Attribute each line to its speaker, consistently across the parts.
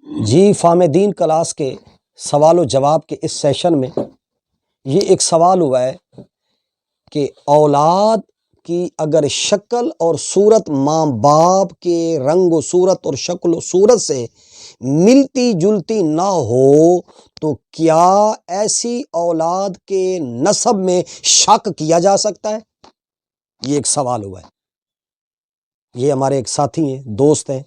Speaker 1: جی فام دین class کے سوال و جواب کے اس سیشن میں یہ ایک سوال ہوا ہے کہ اولاد کی اگر شکل اور صورت ماں باپ کے رنگ و صورت اور شکل و صورت سے ملتی جلتی نہ ہو تو کیا ایسی اولاد کے نسب میں شک کیا جا سکتا ہے؟ یہ ایک سوال ہوا ہے۔ یہ ہمارے ایک ساتھی ہیں، دوست ہیں،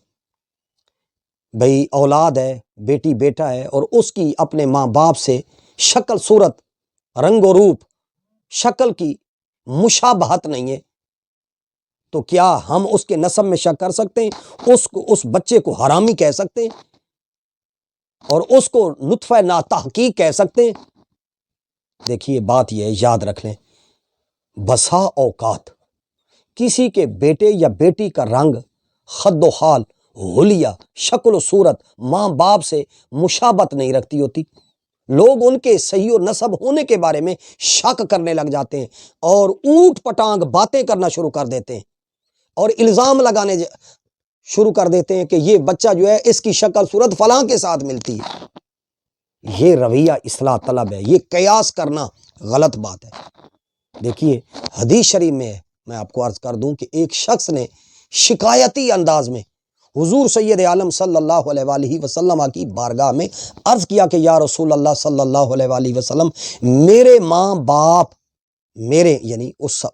Speaker 1: بھئی اولاد ہے، بیٹی بیٹا ہے، اور اس کی اپنے ماں باپ سے شکل صورت رنگ و روپ شکل کی مشابہت نہیں ہے، تو کیا ہم اس کے نسب میں شک کر سکتے ہیں؟ اس بچے کو حرامی کہہ سکتے ہیں اور اس کو نطفہ ناتحقیق کہہ سکتے ہیں؟ دیکھیے بات یہ ہے، یاد رکھ لیں، بسا اوقات کسی کے بیٹے یا بیٹی کا رنگ، خد و خال، حلیہ، شکل و صورت ماں باپ سے مشابہت نہیں رکھتی ہوتی، لوگ ان کے صحیح و نسب ہونے کے بارے میں شک کرنے لگ جاتے ہیں اور اونٹ پٹانگ باتیں کرنا شروع کر دیتے ہیں اور الزام لگانے شروع کر دیتے ہیں کہ یہ بچہ جو ہے اس کی شکل صورت فلاں کے ساتھ ملتی ہے۔ یہ رویہ اصلاح طلب ہے، یہ قیاس کرنا غلط بات ہے۔ دیکھیے حدیث شریف میں میں آپ کو عرض کر دوں کہ ایک شخص نے شکایتی انداز میں حضور سید عالم صلی اللہ علیہ وآلہ وسلم کی بارگاہ میں عرض کیا کہ یا رسول اللہ صلی اللہ علیہ وآلہ وسلم، میرے ماں باپ یعنی اس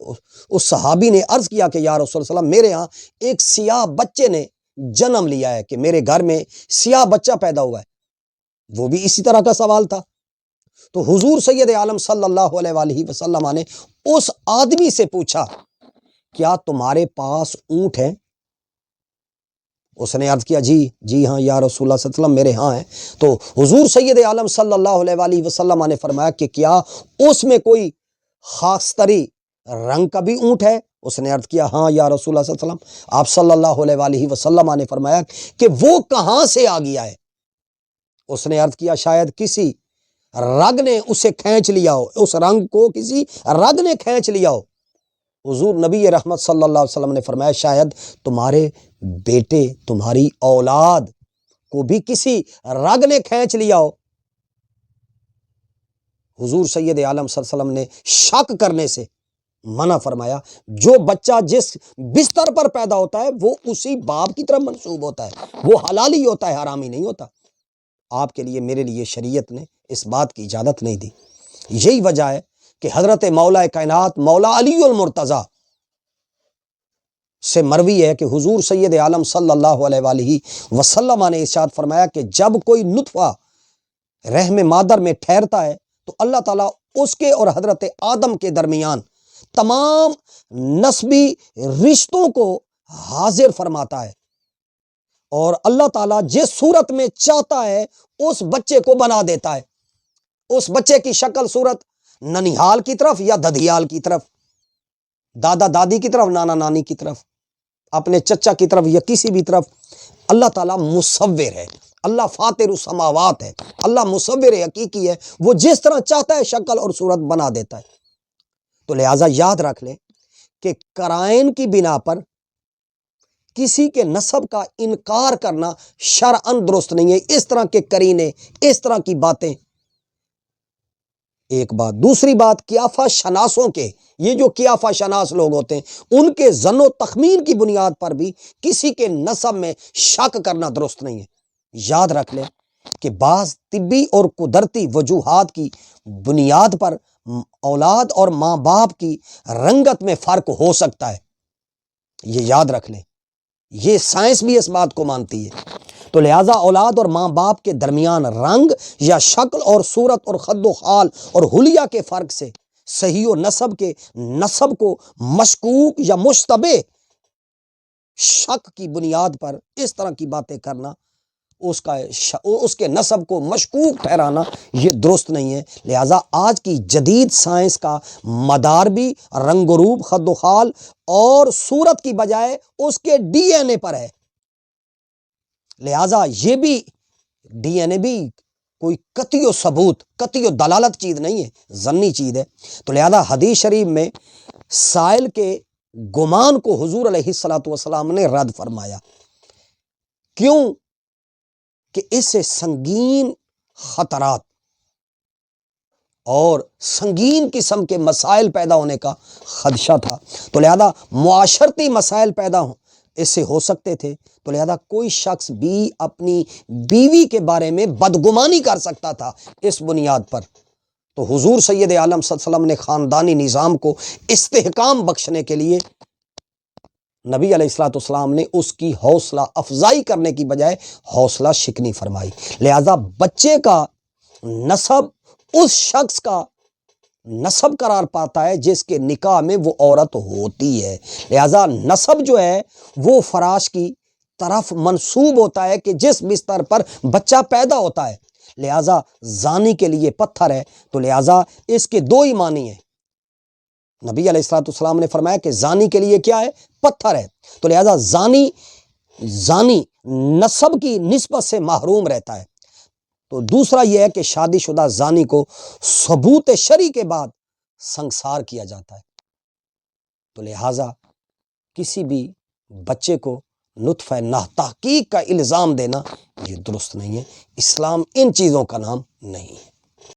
Speaker 1: صحابی نے عرض کیا کہ یا رسول اللہ، میرے ہاں ایک سیاہ بچے نے جنم لیا ہے، کہ میرے گھر میں سیاہ بچہ پیدا ہوا ہے۔ وہ بھی اسی طرح کا سوال تھا۔ تو حضور سید عالم صلی اللہ علیہ وآلہ وسلم نے اس آدمی سے پوچھا، کیا تمہارے پاس اونٹ ہے؟ اس نے عرض کیا جی ہاں یا رسول اللہ صلی اللہ علیہ وسلم، میرے ہاں ہے۔ تو حضور سید عالم صلی اللہ علیہ وآلہ وسلم نے فرمایا کہ کیا اس میں کوئی خاص تری رنگ کا بھی اونٹ ہے؟ اس نے عرض کیا ہاں یا رسول اللہ صلی اللہ علیہ وسلم۔ آپ صلی اللہ علیہ وآلہ وسلم نے فرمایا کہ وہ کہاں سے آ گیا ہے؟ اس نے عرض کیا شاید کسی رگ نے اسے کھینچ لیا ہو، اس رنگ کو کسی رگ نے کھینچ لیا ہو۔ حضور نبی رحمت صلی اللہ علیہ وسلم نے فرمایا شاید تمہارے بیٹے، تمہاری اولاد کو بھی کسی رگ نے کھینچ لیا ہو۔ حضور سید عالم صلی اللہ علیہ وسلم نے شک کرنے سے منع فرمایا۔ جو بچہ جس بستر پر پیدا ہوتا ہے وہ اسی باپ کی طرف منسوب ہوتا ہے، وہ حلالی ہوتا ہے، حرامی نہیں ہوتا۔ آپ کے لیے، میرے لیے شریعت نے اس بات کی اجازت نہیں دی۔ یہی وجہ ہے کہ حضرت مولا کائنات مولا علی المرتضیٰ سے مروی ہے کہ حضور سید عالم صلی اللہ علیہ وآلہ وسلم نے ارشاد فرمایا کہ جب کوئی نطفہ رحم مادر میں ٹھہرتا ہے تو اللہ تعالیٰ اس کے اور حضرت آدم کے درمیان تمام نسبی رشتوں کو حاضر فرماتا ہے، اور اللہ تعالیٰ جس صورت میں چاہتا ہے اس بچے کو بنا دیتا ہے۔ اس بچے کی شکل صورت ننیحال کی طرف یا ددھیال کی طرف، دادا دادی کی طرف، نانا نانی کی طرف، اپنے چچا کی طرف یا کسی بھی طرف، اللہ تعالیٰ مصور ہے، اللہ فاطر السماوات ہے، اللہ مصور حقیقی ہے، وہ جس طرح چاہتا ہے شکل اور صورت بنا دیتا ہے۔ تو لہٰذا یاد رکھ لیں کہ قرائن کی بنا پر کسی کے نسب کا انکار کرنا شرعاً درست نہیں ہے۔ اس طرح کے قرینے، اس طرح کی باتیں ایک بات۔ دوسری بات، قیافہ شناسوں کے، یہ جو قیافہ شناس لوگ ہوتے ہیں، ان کے ظن و تخمین کی بنیاد پر بھی کسی کے نسب میں شک کرنا درست نہیں ہے۔ یاد رکھ لیں کہ بعض طبی اور قدرتی وجوہات کی بنیاد پر اولاد اور ماں باپ کی رنگت میں فرق ہو سکتا ہے، یہ یاد رکھ لیں، یہ سائنس بھی اس بات کو مانتی ہے۔ تو لہٰذا اولاد اور ماں باپ کے درمیان رنگ یا شکل اور صورت اور خد و خال اور حلیہ کے فرق سے صحیح و نسب کو مشکوک یا مشتبہ شک کی بنیاد پر اس طرح کی باتیں کرنا، اس کے نسب کو مشکوک ٹھہرانا، یہ درست نہیں ہے۔ لہٰذا آج کی جدید سائنس کا مدار بھی رنگ و روپ، خد و خال اور صورت کی بجائے اس کے ڈی این اے پر ہے۔ لہٰذا یہ بھی ڈی این اے بھی کوئی قطعی و ثبوت، قطعی و دلالت چیز نہیں ہے، ظنی چیز ہے۔ تو لہٰذا حدیث شریف میں سائل کے گمان کو حضور علیہ الصلوۃ والسلام نے رد فرمایا۔ کیوں؟ کہ اس سے سنگین خطرات اور سنگین قسم کے مسائل پیدا ہونے کا خدشہ تھا، تو لہذا معاشرتی مسائل پیدا اس سے ہو سکتے تھے، تو لہذا کوئی شخص بھی اپنی بیوی کے بارے میں بدگمانی کر سکتا تھا اس بنیاد پر۔ تو حضور سید عالم صلی اللہ علیہ وسلم نے خاندانی نظام کو استحکام بخشنے کے لیے نبی علیہ الصلوۃ والسلام نے اس کی حوصلہ افزائی کرنے کی بجائے حوصلہ شکنی فرمائی۔ لہذا بچے کا نسب اس شخص کا نسب قرار پاتا ہے جس کے نکاح میں وہ عورت ہوتی ہے، لہذا نسب جو ہے وہ فراش کی طرف منسوب ہوتا ہے کہ جس بستر پر بچہ پیدا ہوتا ہے، لہذا زانی کے لیے پتھر ہے، تو لہذا اس کے دو ہی معنی ہیں۔ نبی علیہ الصلوۃ والسلام نے فرمایا کہ زانی کے لیے کیا ہے؟ پتھر ہے، تو لہذا زانی نسب کی نسبت سے محروم رہتا ہے۔ تو دوسرا یہ ہے کہ شادی شدہ زانی کو ثبوت شرعی کے بعد سنسار کیا جاتا ہے، تو لہذا کسی بھی بچے کو نطفہ ناتحقیق کا الزام دینا یہ درست نہیں ہے، اسلام ان چیزوں کا نام نہیں ہے۔